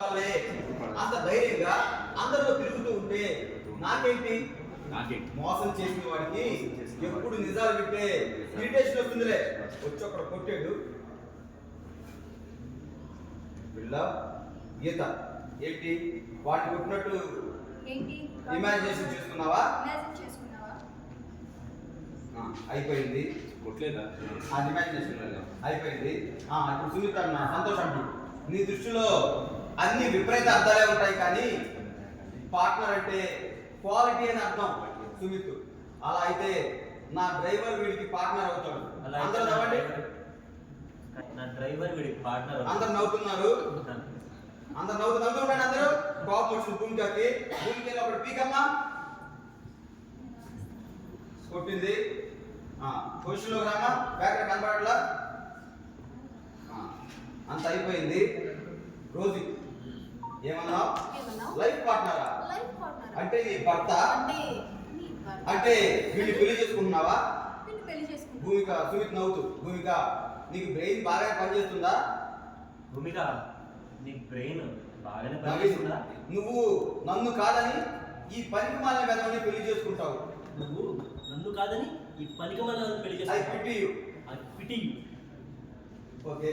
అంత ధైర్యంగా అందరిలో తిరుగుతూ ఉంటే నాకేంటి మోసం చేసిన వాడికి ఎప్పుడు నిజాలు వింటే ఇరిటేషన్ వస్తుందిలే. వచ్చి అక్కడ కొట్టాడు పిల్ల గీత ఏంటి వాడిని కొట్టినట్టు ఇమాజినేషన్ చేసుకున్నావా? అయిపోయింది. కొట్టలేదా? ఇమాజినేషన్ అయిపోయింది. ఇప్పుడు సుమిత్ర సంతోషం నీ దృష్టిలో అన్ని విపరీత అర్థాలే ఉంటాయి, కానీ పార్ట్నర్ అంటే క్వాలిటీ అని అర్థం సుమిత్. అలా అయితే నా డ్రైవర్ వీడికి పార్ట్నర్ అవుతాడు. అందరూ నవ్వండి. నా డ్రైవర్ వీడికి పార్ట్నర్. అందరు నవ్వుతున్నారు. అందరు నవ్వుతుండండి. అందరూ కోపం వచ్చింది భూమికి. భూమికి ఒకటి పీకమ్మా కొట్టింది. పొజిషన్లో రామా, బ్యాక్ కనబడలా. అంత అయిపోయింది. రోజు ఏమన్నావు? లైఫ్ పార్ట్నరా? అంటే నీ భర్త అంటే వీడిని పెళ్లి చేసుకుంటున్నావా? భూమిక సుమిత్ నవ్వుతూ, భూమిక నీకు బ్రెయిన్ బాగా పనిచేస్తుందా? భూమిక నీకు బ్రెయిన్ బాగానే పనిచేస్తుందా? నువ్వు నన్ను కాదని ఈ పనికి మాలిన వెధవని పెళ్లి చేసుకుంటావు. నువ్వు నన్ను కాదని ఈ పనికి మాలిన పెళ్లి చేసుకుంటావు. I pity you. ఓకే.